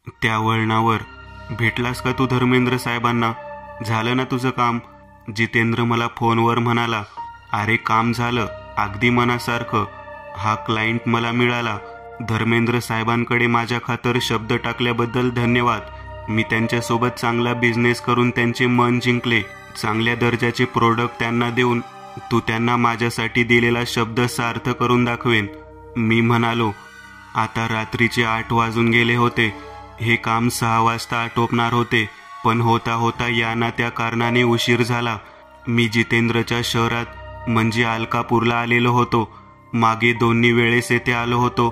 त्या वळणावर, भेटलास का तू धर्मेंद्र साहेबांना? झालं ना तुझं काम? जितेंद्र मला फोनवर म्हणाला. अरे काम झालं, अगदी मनासारखं. हा क्लायंट मला मिळाला. धर्मेंद्र साहेबांकडे माझ्या खातर शब्द टाकल्याबद्दल धन्यवाद. मी त्यांच्यासोबत चांगला बिझनेस करून त्यांचे मन जिंकले. चांगल्या दर्जाचे प्रोडक्ट त्यांना देऊन तू त्यांना माझ्यासाठी दिलेला शब्द सार्थ करून दाखवेन. मी म्हणालो. आता रात्रीचे 8 वाजून गेले होते. हे काम 6 वाजता आटोपणार होते, पण होता होता या ना त्या कारणाने उशीर झाला. मी जितेंद्रच्या शहरात म्हणजे अलकापूरला आलेलो होतो. मागे 2 वेळेस येथे आलो होतो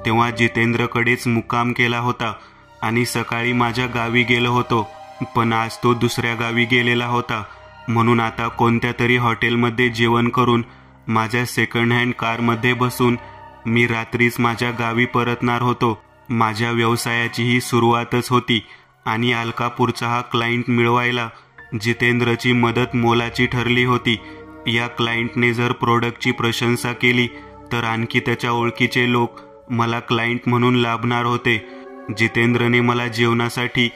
तेव्हा जितेंद्रकडेच मुक्काम केला होता आणि सकाळी माझ्या गावी गेलो होतो. पण आज तो दुसऱ्या गावी गेलेला होता, म्हणून आता कोणत्या तरी हॉटेलमध्ये जेवण करून माझ्या सेकंड हँड कारमध्ये बसून मी रात्रीच माझ्या गावी परतणार होतो. माझ्या व्यवसायाची ही सुरुवातच होती आणि अलकापूरचा हा क्लायंट मिळवायला जितेंद्रची मदत मोलाची ठरली होती. या क्लायंटने जर प्रोडक्टची प्रशंसा केली तर आणखी त्याच्या ओळखीचे लोक मला क्लायंट म्हणून लाभणार होते. जितेंद्रने मला जेवणासाठी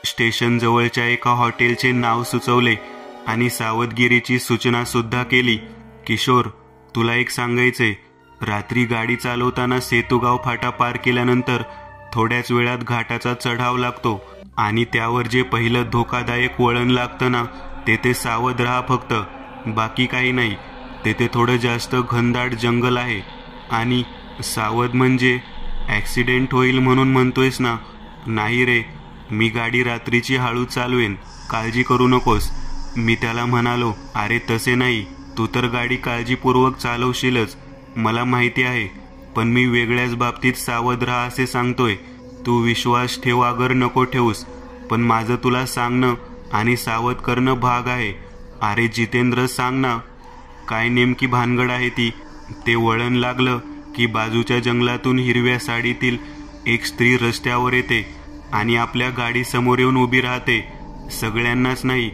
स्टेशन जवळच्या एका हॉटेलचे नाव सुचवले आणि सावधगिरीची सूचना सुद्धा केली. किशोर, तुला एक सांगायचे, रात्री गाडी चालवताना सेतूगाव फाटा पार केल्यानंतर थोड्याच वेळात घाटाचा चढाव लागतो आणि त्यावर जे पहिलं धोकादायक वळण लागतं ना, तेथे सावध राहा फक्त, बाकी काही नाही. तेथे थोडं जास्त घनदाट जंगल आहे. आणि सावध म्हणजे ॲक्सिडेंट होईल म्हणून म्हणतोयस ना? नाही रे, मी गाडी रात्रीची हळू चालवेन, काळजी करू नकोस. मी त्याला म्हणालो. अरे तसे नाही, तू तर गाडी काळजीपूर्वक चालवशीलच, मला माहिती आहे, पण मी वेगळ्याच बाबतीत सावध राहा असे सांगतोय. तू विश्वास ठेव अगर नको ठेवूस, पण माझं तुला सांगणं आणि सावध करणं भाग आहे. अरे जितेंद्र, सांग ना, काय नेमकी भानगड आहे ती? ते वळण लागलं की बाजूच्या जंगलातून हिरव्या साडीतील एक स्त्री रस्त्यावर येते आणि आपल्या गाडी समोर येऊन उभी राहते. सगळ्यांनाच नाही,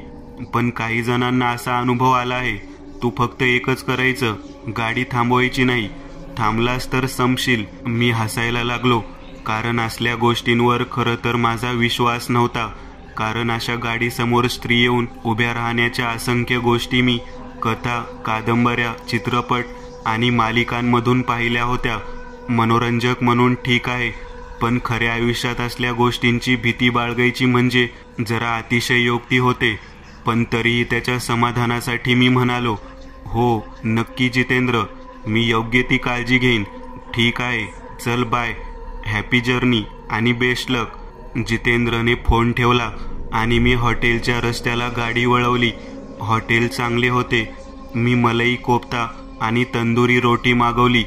पण काही जणांना असा अनुभव आला आहे. तू फक्त एकच करायचं, गाडी थांबवायची नाही. थांबलास तर संपशील. मी हसायला लागलो, कारण असल्या गोष्टींवर खरं तर माझा विश्वास नव्हता. कारण अशा गाडीसमोर स्त्री येऊन उभ्या राहण्याच्या असंख्य गोष्टी मी कथा, कादंबऱ्या, चित्रपट आणि मालिकांमधून पाहिल्या होत्या. मनोरंजक म्हणून ठीक आहे, पण खऱ्या आयुष्यात असल्या गोष्टींची भीती बाळगायची म्हणजे जरा अतिशयोक्ती होते. पण तरीही त्याच्या समाधानासाठी मी म्हणालो, हो नक्की जितेंद्र, मी योग्य ती काळजी घेईन. ठीक आहे, चल बाय, हॅपी जर्नी आणि बेस्ट लक. जितेंद्रने फोन ठेवला आणि मी हॉटेलच्या रस्त्याला गाडी वळवली. हॉटेल चांगले होते. मी मलाई कोफ्ता आणि तंदुरी रोटी मागवली.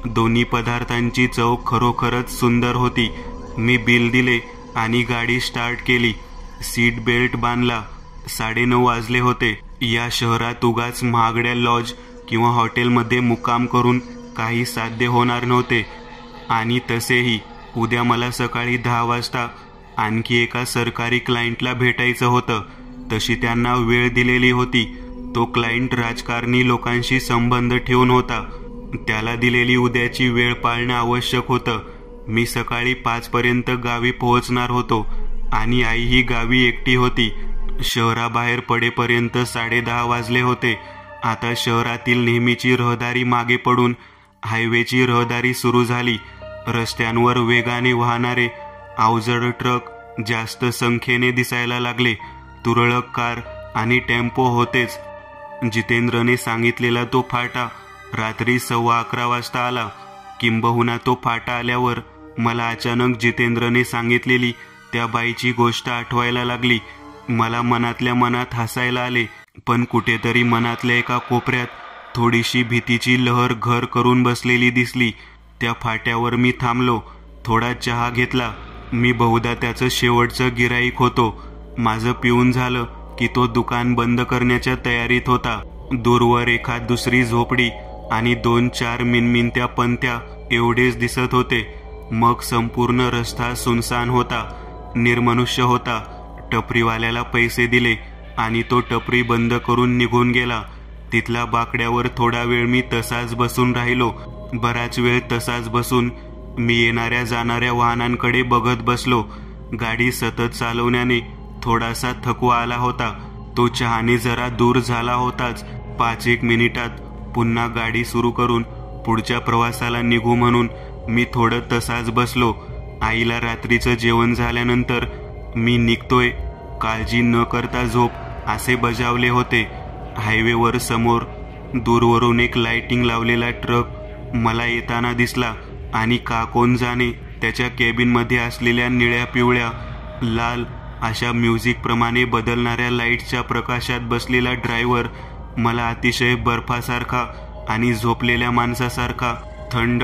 दोन्ही पदार्थांची चव खरोखरच सुंदर होती. मी बिल दिले आणि गाडी स्टार्ट केली. सीट बेल्ट बांधला. 9:30 वाजले होते. या शहरात उगाच महागड्या लॉज किंवा हॉटेलमध्ये मुक्काम करून काही साध्य होणार नव्हते. आणि तसेही उद्या मला सकाळी 10 वाजता आणखी एका सरकारी क्लायंटला भेटायचं होतं. तशी त्यांना वेळ दिलेली होती. तो क्लायंट राजकारणी लोकांशी संबंध ठेवून होता. त्याला दिलेली उद्याची वेळ पाळणं आवश्यक होतं. मी सकाळी 5 पर्यंत गावी पोहोचणार होतो आणि आई ही गावी एकटी होती. शहराबाहेर पडेपर्यंत 10:30 वाजले होते. आता शहरातील नेहमीची रहदारी मागे पडून हायवेची रहदारी सुरू झाली. रस्त्यांवर वेगाने वाहणारे अवजड ट्रक जास्त संख्येने दिसायला लागले. तुरळक कार आणि टेम्पो होतेच. जितेंद्रने सांगितलेला तो फाटा रात्री 11:15 वाजता आला. किंबहुना तो फाटा आल्यावर मला अचानक जितेंद्रने सांगितलेली त्या बाईची गोष्ट आठवायला लागली. मला मनातल्या मनात हसायला आले, पण कुठेतरी मनातल्या एका कोपऱ्यात थोडीशी भीतीची लहर घर करून बसलेली दिसली. त्या फाट्यावर मी थांबलो. थोडा चहा घेतला. मी बहुधा त्याचं शेवटचं गिराईक होतो. माझं पिऊन झालं की तो दुकान बंद करण्याच्या तयारीत होता. दूरवर एखाद दुसरी झोपडी आणि 2-4 मिनमिनत्या पंथ्या एवढेच दिसत होते. मग संपूर्ण रस्ता सुनसान होता, निर्मनुष्य होता. टपरीवाल्याला पैसे दिले आणि तो टपरी बंद करून निघून गेला. तिथल्या बाकड्यावर थोडा वेळ मी तसाच बसून राहिलो. बराच वेळ तसाच बसून मी येणाऱ्या जाणाऱ्या वाहनांकडे बघत बसलो. गाडी सतत चालवण्याने थोडासा थकवा आला होता. तो चहाने जरा दूर झाला होताच. 5-1 मिनिटात पुन्हा गाडी सुरू करून पुढच्या प्रवासाला निघू म्हणून मी थोडं तसाच बसलो. आईला रात्रीचं जेवण झाल्यानंतर मी निघतोय, काळजी न करता झोप असे बजावले होते. हायवेवर समोर दूरवरून एक लाइटिंग लावलेला ट्रक मला येताना दिसला आणि का कोण जाणे त्याच्या केबिनमध्ये असलेल्या निळ्या, पिवळ्या, लाल अशा म्युझिकप्रमाणे बदलणाऱ्या लाईट्सच्या प्रकाशात बसलेला ड्रायव्हर मला अतिशय बर्फासारखा आणि झोपलेल्या माणसासारखा थंड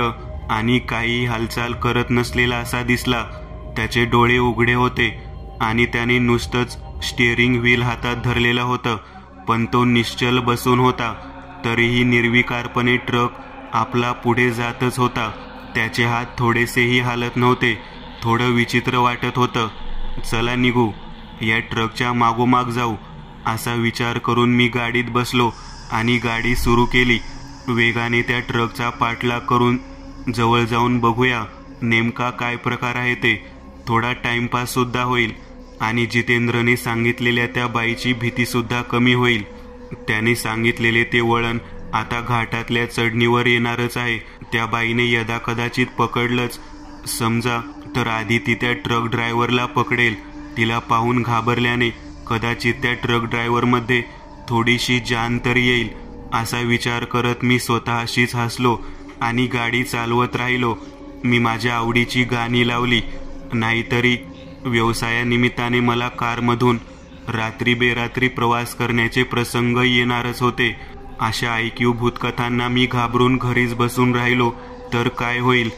आणि काही हालचाल करत नसलेला असा दिसला. त्याचे डोळे उघडे होते आणि त्याने नुसतंच स्टीअरिंग व्हील हातात धरलेलं होतं, पण तो निश्चल बसून होता. तरीही निर्विकारपणे ट्रक आपला पुढे जातच होता. त्याचे हात थोडेसेही हालत नव्हते. थोडं विचित्र वाटत होतं. चला निघू, या ट्रकच्या मागोमाग जाऊ असा विचार करून मी गाडीत बसलो आणि गाडी सुरू केली. वेगाने त्या ट्रकचा पाठलाग करून जवळ जाऊन बघूया नेमका काय प्रकार आहे ते. थोडा टाइमपास सुद्धा होईल आणि जितेंद्रने सांगितलेल्या त्या बाईची भीती सुद्धा कमी होईल. त्याने सांगितलेले ते वळण आता घाटातल्या चढणीवर येणारच आहे. त्या बाईने यदा कदाचित पकडलंच समजा तर आधी ती त्या ट्रक ड्रायव्हरला पकडेल. तिला पाहून घाबरल्याने कदाचित त्या ट्रक ड्रायव्हरमध्ये थोडीशी जान तरी येईल असा विचार करत मी स्वतःशीच हसलो आणि गाडी चालवत राहिलो. मी माझ्या आवडीची गाणी लावली. नाहीतरी व्यवसायानिमित्ताने मला कारमधून रात्री बेरात्री प्रवास करण्याचे प्रसंग येणारच होते. अशा ऐकीव भूतकथांना मी घाबरून घरीच बसून राहिलो तर काय होईल.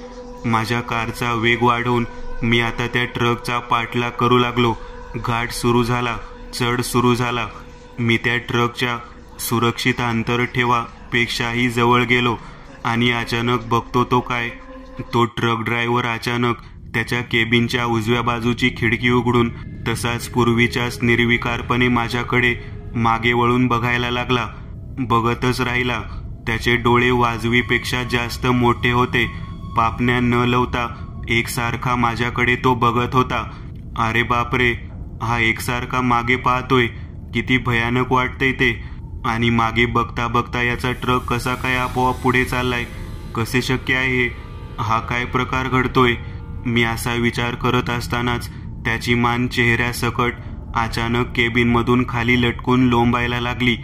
माझ्या कारचा वेग वाढवून मी आता त्या ट्रकचा पाठलाग करू लागलो. घाट सुरू झाला, चढ सुरू झाला. मी त्या ट्रकच्या सुरक्षित अंतर ठेवा पेक्षाही जवळ गेलो आणि अचानक बघतो तो काय, तो ट्रक ड्रायव्हर अचानक त्याच्या केबिनच्या उजव्या बाजूची खिडकी उघडून तसाच पूर्वीच्याच निर्विकारपणे माझ्याकडे मागे वळून बघायला लागला. बघतच राहिला. त्याचे डोळे वाजवीपेक्षा जास्त मोठे होते. पापण्या न लवता एकसारखा माझ्याकडे तो बघत होता. अरे बापरे, हा एकसारखा मागे पाहतोय. किती भयानक वाटतंय ते. आणि मागे बघता बघता याचा ट्रक कसा काय आपोआप पुढे चाललाय, कसे शक्य आहे हे? हा काय प्रकार घडतोय? मी असा विचार करत असतानाच त्याची मान चेहऱ्यासकट अचानक केबिनमधून खाली लटकून लोंबायला लागली.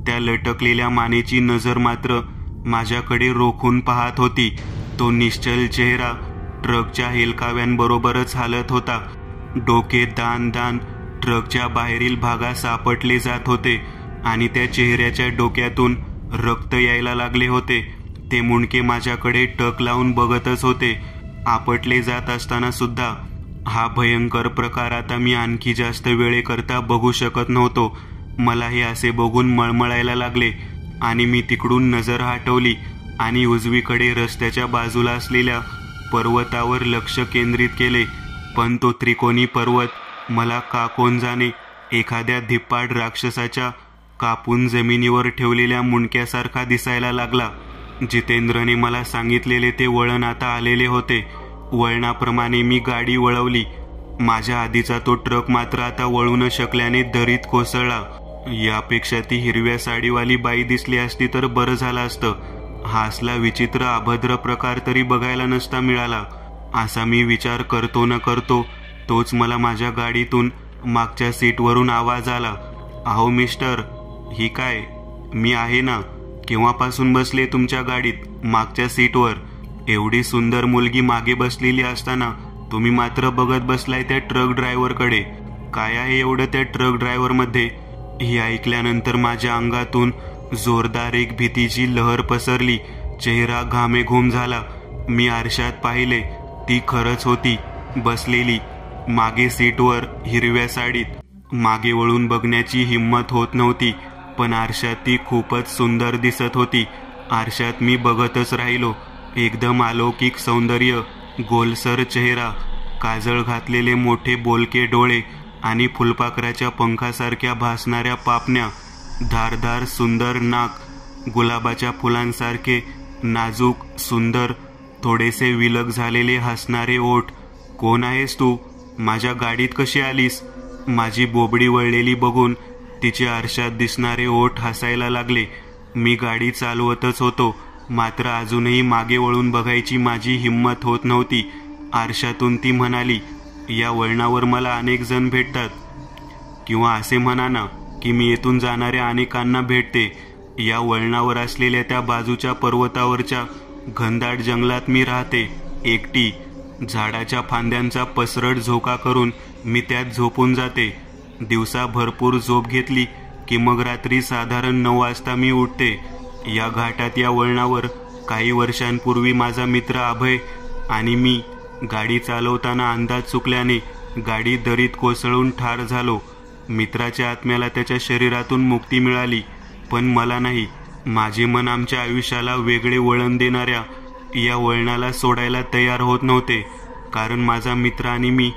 त्या लटकलेल्या मानेची नजर मात्र माझ्याकडे रोखून पाहत होती. तो निश्चल चेहरा ट्रकच्या हेलकाव्यांबरोबरच हालत होता. डोके दान दान ट्रकच्या बाहेरील भागात सापटले जात होते आणि त्या चेहऱ्याच्या डोक्यातून रक्त यायला लागले होते. ते मुंडके माझ्याकडे टक लावून बघतच होते. आपटले जात असताना सुद्धा हा भयंकर प्रकार आता मी आणखी जास्त वेळेकरता बघू शकत नव्हतो. मला हे असे बघून मळमळायला लागले आणि मी तिकडून नजर हटवली आणि उजवीकडे रस्त्याच्या बाजूला असलेल्या पर्वतावर लक्ष केंद्रित केले. पण तो त्रिकोणी पर्वत मला का कोण जाणे एखाद्या धिप्पाड राक्षसाच्या कापून जमिनीवर ठेवलेल्या मुंडक्यासारखा दिसायला लागला. जितेंद्रने मला सांगितलेले ते वळण आता आलेले होते. वळणाप्रमाणे मी गाडी वळवली. माझ्या आधीचा तो ट्रक मात्र आता वळू न शकल्याने दरीत कोसळला. यापेक्षा ती हिरव्या साडीवाली बाई दिसली असती तर बरं झालं असतं. हा असला विचित्र अभद्र प्रकार तरी बघायला नसता मिळाला असा मी विचार करतो न करतो तोच मला माझ्या गाडीतून मागच्या सीटवरून आवाज आला. अहो मिस्टर, ही काय? मी आहे ना, केव्हापासून बसले तुमच्या गाडीत मागच्या सीटवर. एवढी सुंदर मुलगी मागे बसलेली असताना तुम्ही मात्र बघत बसलाय त्या ट्रक ड्रायव्हरकडे. काय आहे एवढं त्या ट्रक ड्रायव्हरमध्ये? हे ऐकल्यानंतर माझ्या अंगातून जोरदार एक भीतीची लहर पसरली. चेहरा घामेघूम झाला. मी आरशात पाहिले. ती खरंच होती बसलेली मागे सीटवर हिरव्या साडीत. मागे वळून बघण्याची हिम्मत होत नव्हती, पण आरशात ती खूपच सुंदर दिसत होती. आरशात मी बघतच राहिलो. एकदम अलौकिक सौंदर्य, गोलसर चेहरा, काजळ घातलेले मोठे बोलके डोळे आणि फुलपाखराच्या पंखासारख्या भासणाऱ्या पापण्या, धारदार सुंदर नाक, गुलाबाच्या फुलांसारखे नाजूक सुंदर थोडेसे विलग झालेले हसणारे ओठ. कोण आहेस तू? माझ्या गाडीत कशी आलीस? माझी बोबडी वळलेली बघून तिचे आरशात दिसणारे ओठ हसायला लागले. मी गाडी चालवतच होतो, मात्र अजूनही मागे वळून बघायची माझी हिंमत होत नव्हती. आरशातून ती म्हणाली, या वळणावर मला अनेक जण भेटतात, किंवा असे म्हणा ना की मी येथून जाणाऱ्या अनेकांना भेटते. या वळणावर असलेल्या त्या बाजूच्या पर्वतावरच्या घनदाट जंगलात मी राहते, एकटी. झाडाच्या फांद्यांचा पसरट झोका करून मी त्यात झोपून जाते. दिवसा भरपूर झोप घेतली की मग रात्री साधारण 9 वाजता मी उठते. या घाटात या वळणावर काही वर्षांपूर्वी माझा मित्र अभय आणि मी गाडी चालवताना अंदाज चुकल्याने गाडी दरीत कोसळून ठार झालो. मित्राच्या आत्म्याला त्याच्या शरीरातून मुक्ती मिळाली, पण मला नाही. माझे मन आमच्या आयुष्याला वेगळे वळण देणाऱ्या या वळणाला सोडायला तयार होत नव्हते, कारण माझा मित्र आणि मी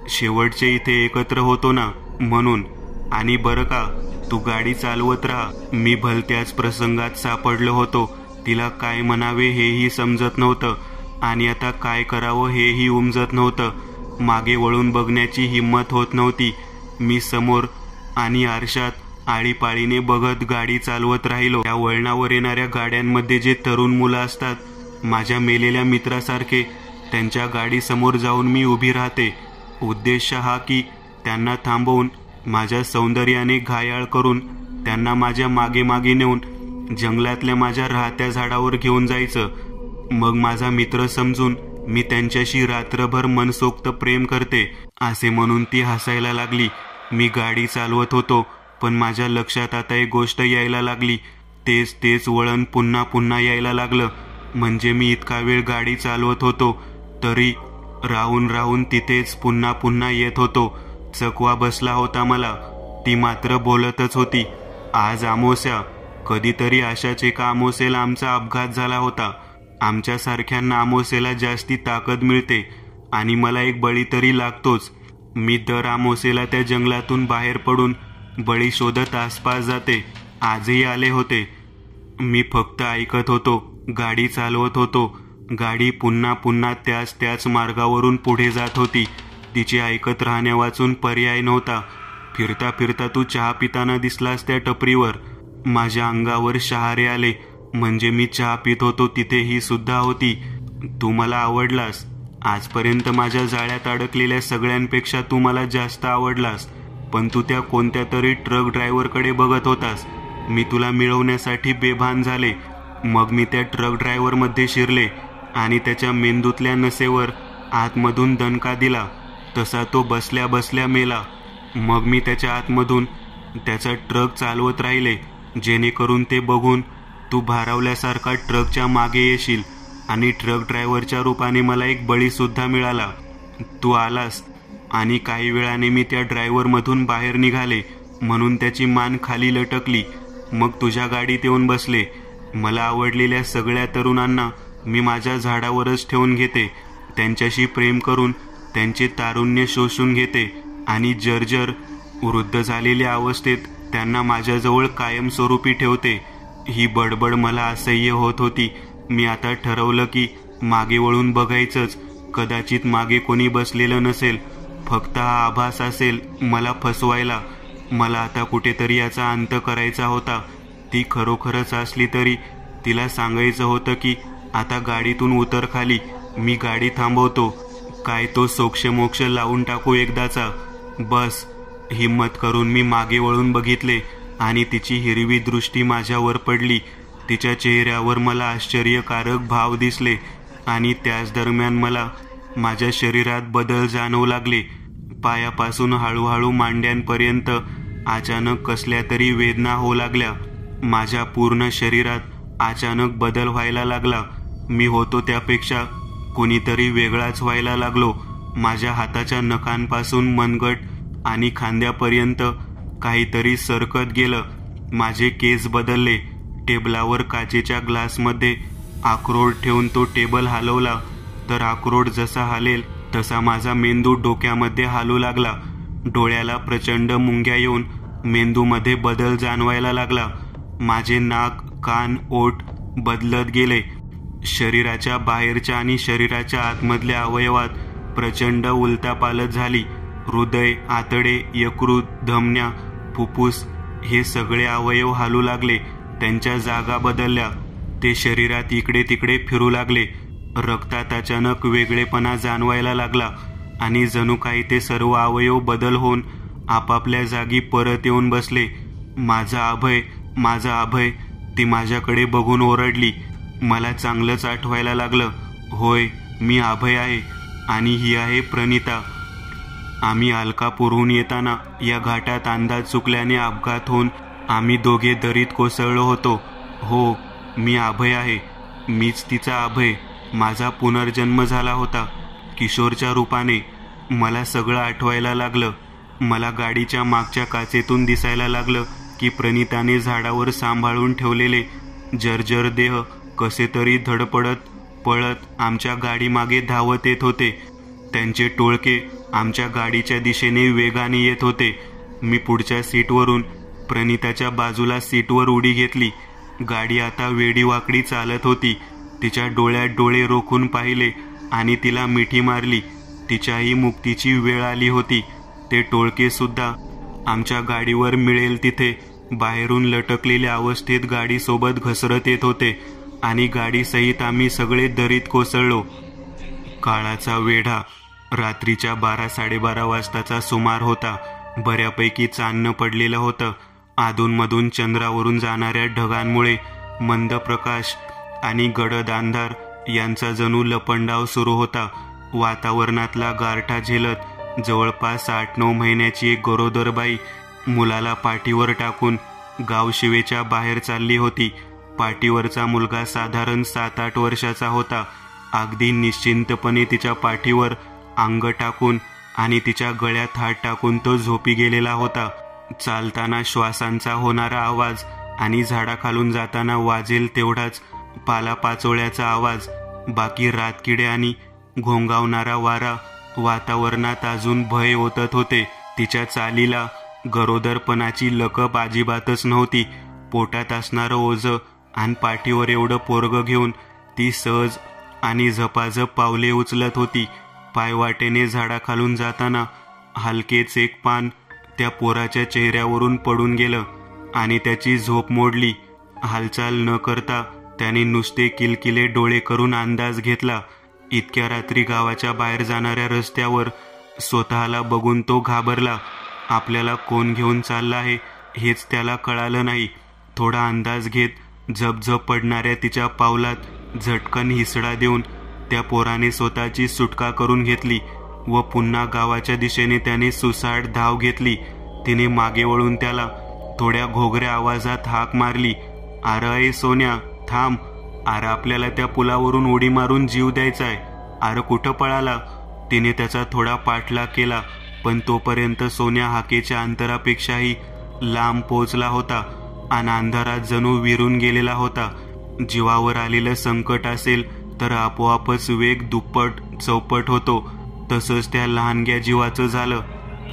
शेवटचे इथे एकत्र होतो ना, म्हणून. आणि बरं का, तू गाडी चालवत राहा. मी भलत्याच प्रसंगात सापडलो होतो. तिला काय म्हणावे हेही समजत नव्हतं आणि आता काय करावं हेही उमजत नव्हतं. मागे वळून बघण्याची हिंमत होत नव्हती. मी समोर आणि आरशात आळीपाळीने बघत गाडी चालवत राहिलो. त्या वळणावर येणाऱ्या गाड्यांमध्ये जे तरुण मुलं असतात, माझ्या मेलेल्या मित्रासारखे, त्यांच्या गाडीसमोर जाऊन मी उभी राहते. उद्देश हा की त्यांना थांबवून माझ्या सौंदर्याने घायाळ करून त्यांना माझ्या मागे मागे नेऊन जंगलातल्या माझ्या राहत्या झाडावर घेऊन जायचं. मग माझा मित्र समजून मी त्यांच्याशी रात्रभर मनसोक्त प्रेम करते असे म्हणून ती हसायला लागली. मी गाडी चालवत होतो, पण माझ्या लक्षात आता एक गोष्ट यायला लागली. तेच वळण पुन्हा पुन्हा यायला लागलं. म्हणजे मी इतका वेळ गाडी चालवत होतो तरी राहून राहून तिथेच पुन्हा पुन्हा येत होतो. चकवा बसला होता मला. ती मात्र बोलतच होती. आज अमावस्या. कधीतरी अशाच एका अमावस्येला आमचा अपघात झाला होता. आमच्यासारख्यांना अमावस्येला जास्ती ताकद मिळते आणि मला एक बळी तरी लागतोच. मी दर अमावस्येला त्या जंगलातून बाहेर पडून बळी शोधत आसपास जाते. आजही आले होते. मी फक्त ऐकत होतो, गाडी चालवत होतो. गाडी पुन्हा पुन्हा त्याच मार्गावरून पुढे जात होती. तिचे ऐकत राहण्या वाचून पर्याय नव्हता. फिरता फिरता तू चहा पिताना दिसलास त्या टपरीवर. माझ्या अंगावर शहारे आले. म्हणजे मी चहा पित होतो तिथे ही सुद्धा होती. तू मला आवडलास. आजपर्यंत माझ्या जाळ्यात अडकलेल्या सगळ्यांपेक्षा तू मला जास्त आवडलास. पण तू त्या कोणत्या तरी ट्रक ड्रायव्हरकडे बघत होतास. मी तुला मिळवण्यासाठी बेभान झाले. मग मी त्या ट्रक ड्रायव्हरमध्ये शिरले आणि त्याच्या मेंदूतल्या नसेवर आतमधून दणका दिला. तसा तो बसल्या बसल्या मेला. मग मी त्याच्या आतमधून त्याचा ट्रक चालवत राहिले, जेणेकरून ते बघून तू भारावल्यासारखा ट्रकच्या मागे येशील आणि ट्रक ड्रायव्हरच्या रूपाने मला एक बळी सुद्धा मिळाला. तू आलास आणि काही वेळाने मी त्या ड्रायव्हरमधून बाहेर निघाले, म्हणून त्याची मान खाली लटकली. मग तुझ्या गाडीत येऊन बसले. मला आवडलेल्या सगळ्या तरुणांना मी माझ्या झाडावरच ठेवून घेते. त्यांच्याशी प्रेम करून त्यांचे तारुण्य शोषून घेते आणि जर्जर वृद्ध झालेल्या अवस्थेत त्यांना माझ्याजवळ कायमस्वरूपी ठेवते. ही बडबड मला असह्य होत होती. मी आता ठरवलं की मागे वळून बघायचंच. कदाचित मागे कोणी बसलेलं नसेल, फक्त हा आभास असेल मला फसवायला. मला आता कुठेतरी याचा अंत करायचा होता. ती खरोखरच असली तरी तिला सांगायचं होतं की आता गाडीतून उतर खाली, मी गाडी थांबवतो. काय तो सोक्षमोक्ष लावून टाकू एकदाचा. बस. हिम्मत करून मी मागे वळून बघितले आणि तिची हिरवी दृष्टी माझ्यावर पडली. तिच्या चेहऱ्यावर मला आश्चर्यकारक भाव दिसले आणि त्याच दरम्यान मला माझ्या शरीरात बदल जाणवू लागले. पायापासून हळूहळू मांड्यांपर्यंत अचानक कसल्या तरी वेदना होऊ लागल्या. माझ्या पूर्ण शरीरात अचानक बदल व्हायला लागला. मी होतो त्यापेक्षा कोणीतरी वेगळाच व्हायला लागलो. माझ्या हाताच्या नखांपासून मनगट आणि खांद्यापर्यंत काहीतरी सरकत गेलं. माझे केस बदलले. टेबलावर काचेच्या ग्लासमध्ये अक्रोड ठेवून तो टेबल हलवला तर अक्रोड जसा हलेल तसा माझा मेंदू डोक्यामध्ये हालू लागला. डोळ्याला प्रचंड मुंग्या येऊन मेंदूमध्ये बदल जाणवायला लागला. माझे नाक, कान, ओठ बदलत गेले. शरीराच्या बाहेरच्या आणि शरीराच्या आतमधल्या अवयवात प्रचंड उलतापालत झाली. हृदय, आतडे, यकृत, धमन्या, फुफ्फुस हे सगळे अवयव हालू लागले. त्यांच्या जागा बदलल्या. ते शरीरात इकडे तिकडे फिरू लागले. रक्तात अचानक वेगळेपणा जाणवायला लागला आणि जणू काही ते सर्व अवयव बदल होऊन आपापल्या जागी परत येऊन बसले. माझा अभय, माझा अभय, ती माझ्याकडे बघून ओरडली. मला चांगलंच आठवायला लागलं. होय, मी अभय आहे आणि ही आहे प्रणिता. आम्ही अलकापूरहून येताना या घाटात अंदाज चुकल्याने अपघात होऊन आम्ही दोघे दरीत कोसळलो होतो. हो, मी अभय आहे. मीच तिचा अभय. माझा पुनर्जन्म झाला होता किशोरच्या रूपाने. मला सगळं आठवायला लागलं. मला गाडीच्या मागच्या काचेतून दिसायला लागलं की प्रणिताने झाडावर सांभाळून ठेवलेले जर्जर देह कसे तरी धडपडत पळत आमच्या गाडीमागे धावत येत होते. त्यांचे टोळके आमच्या गाडीच्या दिशेने वेगाने येत होते. मी पुढच्या सीटवरून प्रणिताच्या बाजूला सीटवर उडी घेतली. गाडी आता वेडीवाकडी चालत होती. तिच्या डोळ्यात डोळे रोखून पाहिले आणि तिला मिठी मारली. तिच्याही मुक्तीची वेळ आली होती. ते टोळके सुद्धा आमच्या गाडीवर मिळेल तिथे बाहेरून लटकलेल्या अवस्थेत गाडीसोबत घसरत येत होते आणि गाडीसहित आम्ही सगळे दरीत कोसळलो. काळाचा वेढा. रात्रीच्या 12-12:30 वाजताचा सुमार होता. बऱ्यापैकी चांदणं पडलेलं होतं. अधूनमधून चंद्रावरून जाणाऱ्या ढगांमुळे मंद प्रकाश आणि गडद अंधार यांचा जणू लपंडाव सुरू होता. वातावरणातला गारठा झेलत जवळपास 8-9 महिन्याची एक गरोदर बाई मुलाला पाठीवर टाकून गावशिवेच्या बाहेर चालली होती. पाठीवरचा मुलगा साधारण 7-8 वर्षाचा होता. अगदी निश्चिंतपणे तिच्या पाठीवर अंग टाकून आणि तिच्या गळ्यात हात टाकून तो झोपी गेलेला होता. चालताना श्वासांचा होणारा आवाज आणि झाडाखालून जाताना वाजेल तेवढाच पालापाचोळ्याचा आवाज. बाकी रातकिडे आणि घोंगावणारा वारा वातावरणात अजून भय ओतत होते. तिच्या चालीला गरोदरपणाची लकब अजिबातच नव्हती. पोटात असणारं ओझं आणि पाठीवर एवढं पोरगं घेऊन ती सहज आणि झपाझप पावले उचलत होती. पायवाटेने झाडाखालून जाताना हलकेच एक पान त्या पोराच्या चेहऱ्यावरून पडून गेलं आणि त्याची झोप मोडली. हालचाल न करता त्याने नुसते किलकिले डोळे करून अंदाज घेतला. इतक्या रात्री गावाच्या बाहेर जाणाऱ्या रस्त्यावर स्वतःला बघून तो घाबरला. आपल्याला कोण घेऊन चालला आहे हेच त्याला कळालं नाही. थोडा अंदाज घेत झपझप पडणाऱ्या तिच्या पावलात झटकन हिसडा देऊन त्या पोराने स्वतःची सुटका करून घेतली व पुन्हा गावाच्या दिशेने त्याने सुसाट धाव घेतली. तिने मागे वळून त्याला थोड्या घोगऱ्या आवाजात हाक मारली. अरे सोन्या, थांब. अरे आपल्याला त्या पुलावरून उडी मारून जीव द्यायचाय. अरे कुठं पळाला? तिने त्याचा थोडा पाठलाग केला पण तोपर्यंत सोन्या हाकेच्या अंतरापेक्षाही लांब पोचला होता आणि अंधारात जणू विरून गेलेला होता. जीवावर आलेलं संकट असेल तर आपोआपच वेग दुप्पट चौपट होतो. तसंच त्या लहानग्या जीवाचं झालं.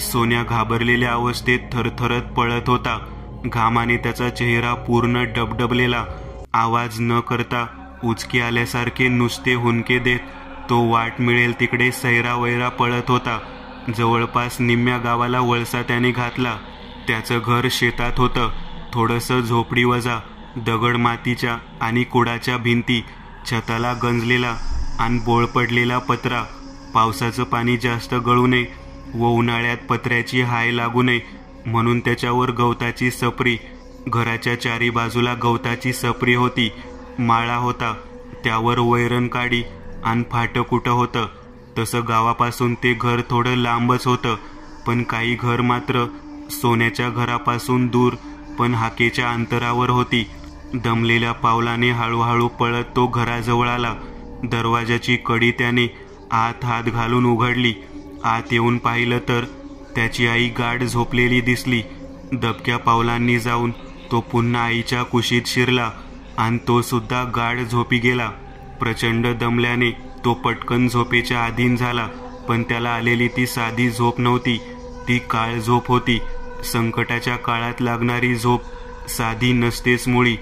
सोन्या घाबरलेल्या अवस्थेत थरथरत पळत होता. घामाने त्याचा चेहरा पूर्ण डबडबलेला. आवाज न करता उचकी आल्यासारखे नुसते हुंदके देत तो वाट मिळेल तिकडे सैरावैरा पळत होता. जवळपास निम्म्या गावाला वळसा त्याने घातला. त्याचं घर शेतात होतं. थोडंसं झोपडी वजा, दगड मातीच्या आणि कुडाच्या भिंती, छताला गंजलेला आणि बोळ पडलेला पत्रा. पावसाचं पाणी जास्त गळू नये व उन्हाळ्यात पत्र्याची हाय लागू नये म्हणून त्याच्यावर गवताची सपरी. घराच्या चारी बाजूला गवताची सपरी होती. माळा होता. त्यावर वैरण काडी आणि फाटकुटं होतं. तसं गावापासून ते घर थोडं लांबच होतं पण काही घर मात्र सोन्याच्या घरापासून दूर पण हाकेच्या अंतरावर होती. दमलेल्या पावलाने हळूहळू पळत तो घराजवळ आला. दरवाजाची कडी त्याने आत हात घालून उघडली. आत येऊन पाहिलं तर त्याची आई गाढ झोपलेली दिसली. दबक्या पावलांनी जाऊन तो पुन्हा आईच्या कुशीत शिरला आणि तो सुद्धा गाढ झोपी गेला. प्रचंड दमल्याने तो पटकन झोपेच्या अधीन झाला पण त्याला आलेली ती साधी झोप नव्हती. ती काळ झोप होती. संकटाच्या काळात लागणारी झोप साधी नसतेच मुळी.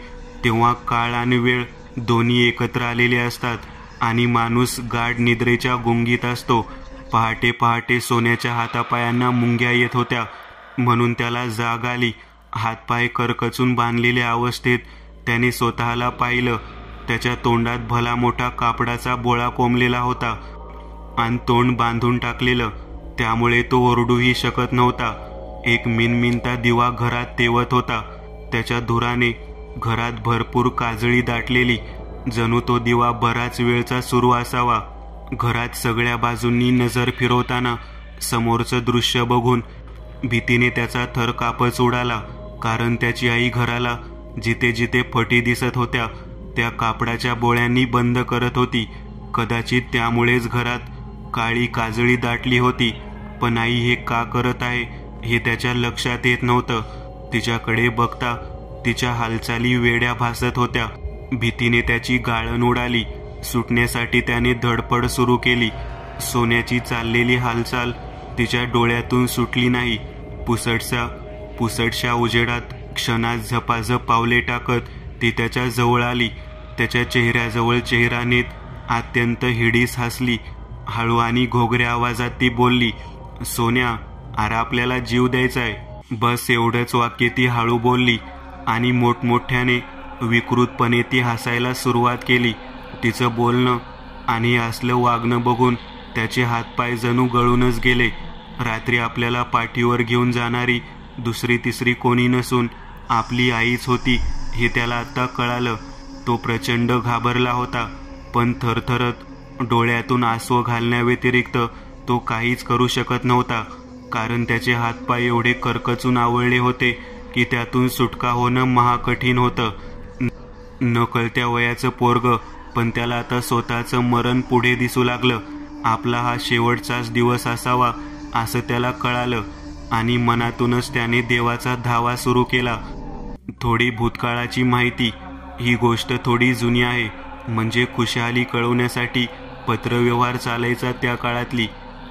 तेव्हा काळ आणि वेळ दोन्ही एकत्र आलेले असतात आणि माणूस गाढ निद्रेच्या गुंगीत असतो. पहाटे पहाटे सोन्याच्या हातापायांना मुंग्या येत होत्या, म्हणून त्याला जाग आली. हातपाय करकचून बांधलेल्या अवस्थेत त्याने स्वतःला पाहिलं. त्याच्या तोंडात भला मोठा कापडाचा बोळा कोंबलेला होता आणि तोंड बांधून टाकलेलं, त्यामुळे तो ओरडूही शकत नव्हता. एक मिनमिनता दिवा घरात तेवत होता. त्याच्या धुराने घरात भरपूर काजळी दाटलेली, जणू तो दिवा बराच वेळचा सुरू असावा. घरात सगळ्या बाजूंनी नजर फिरवताना समोरचं दृश्य बघून भीतीने त्याचा थर कापच उडाला. कारण त्याची आई घराला जिथे जिथे फटी दिसत होत्या त्या कापडाच्या बोळ्यांनी बंद करत होती. कदाचित त्यामुळेच घरात काळी काजळी दाटली होती. पण आई हे का करत आहे हे त्याच्या लक्षात येत नव्हतं. तिच्याकडे बघता तिच्या हालचाली वेड्या भासत होत्या. भीतीने त्याची गाळण उडाली. सुटण्यासाठी त्याने धडपड सुरू केली. सोन्याची चाललेली हालचाल तिच्या डोळ्यातून सुटली नाही. पुसटशा उजेडात क्षणात झपाझप पावले टाकत ती त्याच्या जवळ आली. त्याच्या चेहऱ्याजवळ चेहरा नेत अत्यंत हिडीस हसली. हळू आणि घोगऱ्या आवाजात ती बोलली, सोन्या, अरे आपल्याला जीव द्यायचाय. बस एवढंच वाक्य ती हळू बोलली आणि मोठमोठ्याने विकृतपणे ती हसायला सुरुवात केली. तिचं बोलणं आणि असलं वागणं बघून त्याचे हातपाय जणू गळूनच गेले. रात्री आपल्याला पाठीवर घेऊन जाणारी दुसरी तिसरी कोणी नसून आपली आईच होती हे त्याला आता कळालं. तो प्रचंड घाबरला होता, पण थरथरत डोळ्यातून आसवं घालण्याव्यतिरिक्त तो काहीच करू शकत नव्हता. कारण त्याचे हातपाय एवढे करकचून आवळले होते की त्यातून सुटका होणं महाकठीण होतं. नकळत्या वयाचं पोरग, पण त्याला आता स्वतःचं मरण पुढे दिसू लागलं. आपला हा शेवटचाच दिवस असावा असं त्याला कळालं आणि मनातूनच त्याने देवाचा धावा सुरू केला. थोडी भूतकाळाची माहिती. ही गोष्ट थोडी जुनी आहे, म्हणजे खुशाली कळवण्यासाठी पत्रव्यवहार चालायचा त्या काळातली.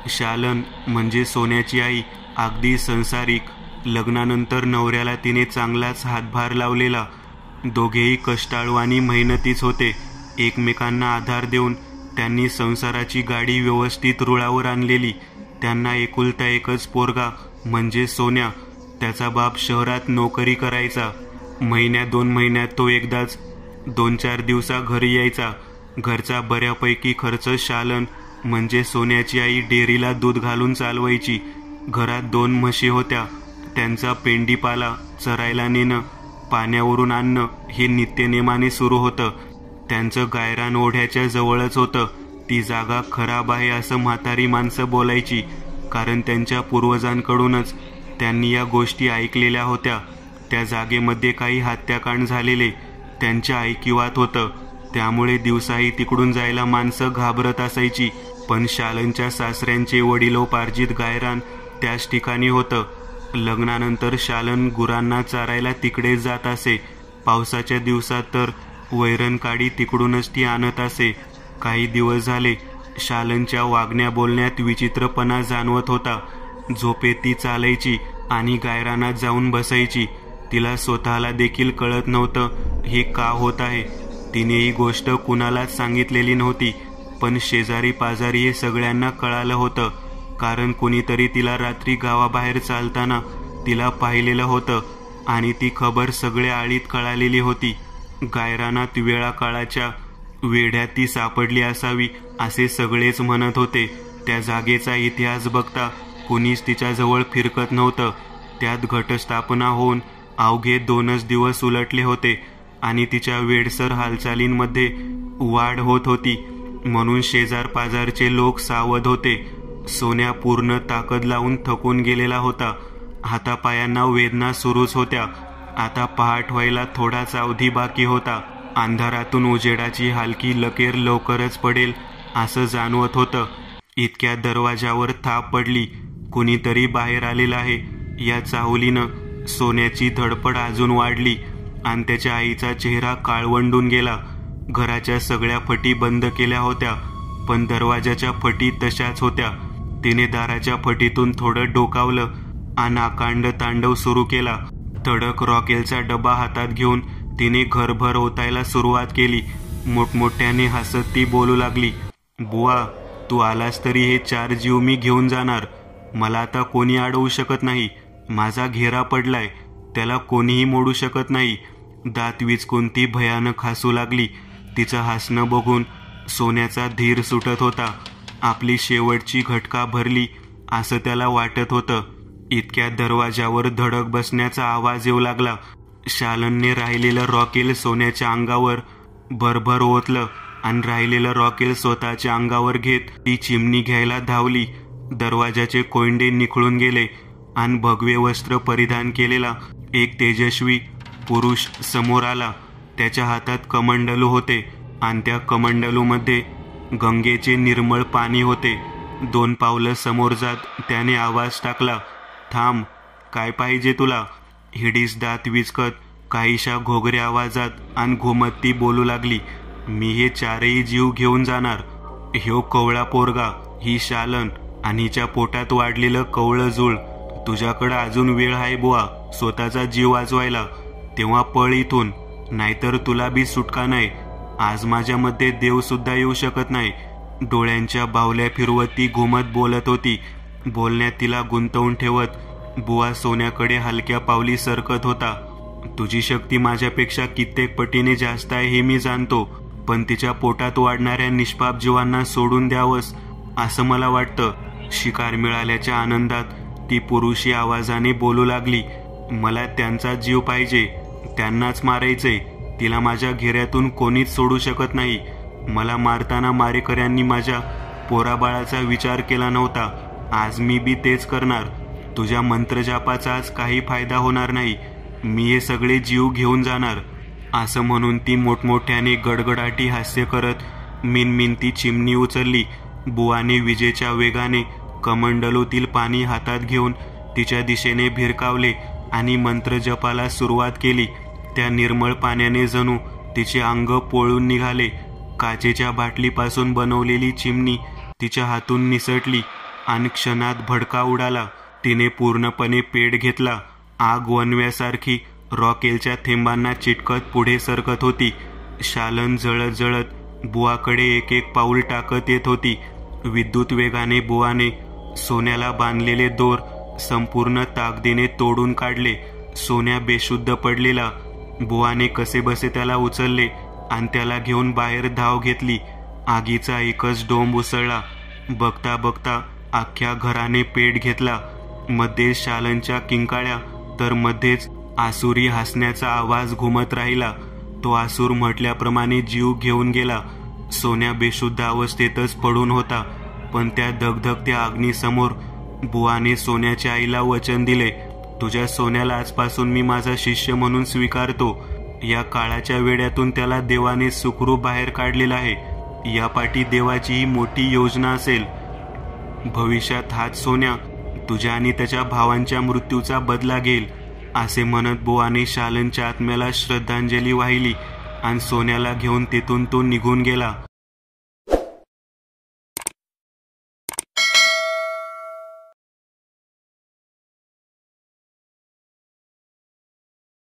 शालन म्हणजे सोन्याची आई अगदी संसारिक. लग्नानंतर नवऱ्याला तिने चांगलाच हातभार लावलेला. दोघेही कष्टाळू आणि मेहनतीच होते. एकमेकांना आधार देऊन त्यांनी संसाराची गाडी व्यवस्थित रुळावर आणलेली. त्यांना एकुलता एकच पोरगा म्हणजे सोन्या. त्याचा बाप शहरात नोकरी करायचा. महिन्यात 2 महिन्यात तो एकदाच 2-4 दिवसा घरी यायचा. घरचा बऱ्यापैकी खर्च शालन म्हणजे सोन्याची आई डेअरीला दूध घालून चालवायची. घरात 2 म्हशी होत्या. त्यांचा पेंडीपाला चरायला नेणं, पाण्यावरून आणणं हे नित्यनेमाने सुरू होतं. त्यांचं गायरान ओढ्याच्या जवळच होतं. ती जागा खराब आहे असं म्हातारी माणसं बोलायची, कारण त्यांच्या पूर्वजांकडूनच त्यांनी या गोष्टी ऐकलेल्या होत्या. त्या जागेमध्ये काही हत्याकांड झालेले त्यांच्या ऐकिवात होतं. त्यामुळे दिवसाही तिकडून जायला माणसं घाबरत असायची. पण शालनच्या सासऱ्यांचे वडिलोपार्जित गायरान त्याच ठिकाणी होतं. लग्नानंतर शालन गुरांना चारायला तिकडेच जात असे. पावसाच्या दिवसात तर वैरणकाडी तिकडूनच ती आणत असे. काही दिवस झाले शालनच्या वागण्या बोलण्यात विचित्रपणा जाणवत होता. झोपेत ती चालायची आणि गायरानात जाऊन बसायची. तिला स्वतःला देखील कळत नव्हतं हे का होत आहे. तिने ही गोष्ट कुणालाच सांगितलेली नव्हती, पण शेजारी पाजारी हे सगळ्यांना कळालं होतं. कारण कोणीतरी तिला रात्री गावाबाहेर चालताना तिला पाहिलेलं होतं आणि ती खबर सगळ्या आळीत कळालेली होती. गायरानात वेळा काळाच्या वेढ्यात ती सापडली असावी असे सगळेच म्हणत होते. त्या जागेचा इतिहास बघता कुणीच तिच्याजवळ फिरकत नव्हतं. त्यात घटस्थापना होऊन अवघे 2च दिवस उलटले होते आणि तिच्या वेडसर हालचालींमध्ये वाढ होत होती. म्हणून शेजार पाजारचे लोक सावध होते. सोन्या पूर्ण ताकद लावून थकून गेलेला होता. हातापायांना वेदना सुरूच होत्या. आता पहाट व्हायला थोडाच अवधी बाकी होता. अंधारातून उजेडाची हलकी लकेर लवकरच पडेल असं जाणवत होतं. इतक्या दरवाजावर थाप पडली. कुणीतरी बाहेर आलेलं आहे या चाहुलीनं सोन्याची धडपड अजून वाढली आणि त्याच्या आईचा चेहरा काळवंडून गेला. घराच्या सगळ्या फटी बंद केल्या होत्या, पण दरवाजाच्या फटी तशाच होत्या. तिने दाराच्या फटीतून थोडं डोकावलं आणि अकांड तांडव सुरू केला. तडक रॉकेलचा डबा हातात घेऊन तिने घरभर ओतायला सुरुवात केली. मोठमोठ्याने हसत ती बोलू लागली, बुवा, तू आलास तरी हे 4 जीव मी घेऊन जाणार. मला आता कोणी अडवू शकत नाही. माझा घेरा पडलाय, त्याला कोणीही मोडू शकत नाही. दात विचकून ती भयानक हसू लागली. तिचं हसणं बघून सोन्याचा धीर सुटत होता. आपली शेवटची घटका भरली असं त्याला वाटत होतं. इतक्यात दरवाजावर धडक बसण्याचा आवाज येऊ लागला. शालनने राहिलेलं रॉकेल सोन्याच्या अंगावर भरभर ओतलं आणि राहिलेलं रॉकेल स्वतःच्या अंगावर घेत ती चिमणी घ्यायला धावली. दरवाजाचे कोयंडे निखळून गेले आणि भगवे वस्त्र परिधान केलेला एक तेजस्वी पुरुष समोर आला. त्याच्या हातात कमंडलू होते आणि त्या कमंडलूमध्ये गंगेचे निर्मळ पाणी होते. 2 पावलं समोर जात त्याने आवाज टाकला, थांब, काय पाहिजे तुला? हिडीस दात विचकत काहीशा घोगऱ्या आवाजात आणि घुमत ती बोलू लागली, मी हे 4ही जीव घेऊन जाणार. ह्यो कवळा पोरगा, ही शालन आणि हिच्या पोटात वाढलेलं कवळं जूळ. तुझ्याकडं अजून वेळ आहे बुवा स्वतःचा जीव वाचवायला. तेव्हा पळ इथून, नाहीतर तुला बी सुटका नाही. आज माझ्यामध्ये देव सुद्धा येऊ शकत नाही. डोळ्यांच्या बावल्या फिरवत ती घुमत बोलत होती. बोलण्यात तिला गुंतवून ठेवत बुवा सोन्याकडे हलक्या पावली सरकत होता. तुझी शक्ती माझ्यापेक्षा कित्येक पटीने जास्त आहे हे मी जाणतो, पण तिच्या पोटात वाढणाऱ्या निष्पाप जीवांना सोडून द्यावंस असं मला वाटतं. शिकार मिळाल्याच्या आनंदात ती पुरुषी आवाजाने बोलू लागली, मला त्यांचा जीव पाहिजे, त्यांनाच मारायचंय. तिला माझ्या घेऱ्यातून कोणीच सोडू शकत नाही. मला मारताना मारेकऱ्यांनी माझ्या पोराबाळाचा विचार केला नव्हता. आज मी बी तेच करणार. तुझ्या मंत्रजापाचा आज काही फायदा होणार नाही. मी हे सगळे जीव घेऊन जाणार. असं म्हणून ती मोठमोठ्याने गडगडाटी हास्य करत मिनमिन ती चिमणी उचलली. बुवाने विजेच्या वेगाने कमंडलूतील पाणी हातात घेऊन तिच्या दिशेने भिरकावले आणि मंत्रजपाला सुरुवात केली. त्या निर्मळ पाण्याने जणू तिचे अंग पोळून निघाले. काचेच्या बाटलीपासून बनवलेली चिमणी तिच्या हातून निसटली आणि क्षणात भडका उडाला. तिने पूर्णपणे पेट घेतला. आग वणव्यासारखी रॉकेलच्या थेंबांना चिटकत पुढे सरकत होती. शालन जळत जळत बुवाकडे एक एक पाऊल टाकत येत होती. विद्युत वेगाने बुवाने सोन्याला बांधलेले दोर संपूर्ण ताकदीने तोडून काढले. सोन्या बेशुद्ध पडलेला. बुवाने कसेबसे त्याला उचलले आणि त्याला घेऊन बाहेर धाव घेतली. आगीचा एकच डोंब उसळला. बघता बघता अख्ख्या घराने पेट घेतला. मध्ये शालनच्या किंकाळ्या तर मध्येच आसुरी हसण्याचा आवाज घुमत राहिला. तो आसूर म्हटल्याप्रमाणे जीव घेऊन गेला. सोन्या बेशुद्ध अवस्थेतच पडून होता, पण त्या धगधगत्या अग्नीसमोर बुवाने सोन्याच्या आईला वचन दिले, तुझ्या सोन्याला आजपासून मी माझा शिष्य म्हणून स्वीकारतो. या काळाच्या वेड्यातून त्याला देवाने सुखरूप बाहेर काढलेला आहे. यापाठी देवाची ही मोठी योजना असेल. भविष्यात हाच सोन्या तुझ्या आणि त्याच्या भावांच्या मृत्यूचा बदला घेईल. असे म्हणत बुवाने शालनच्या आत्म्याला श्रद्धांजली वाहिली आणि सोन्याला घेऊन तेथून तो निघून गेला.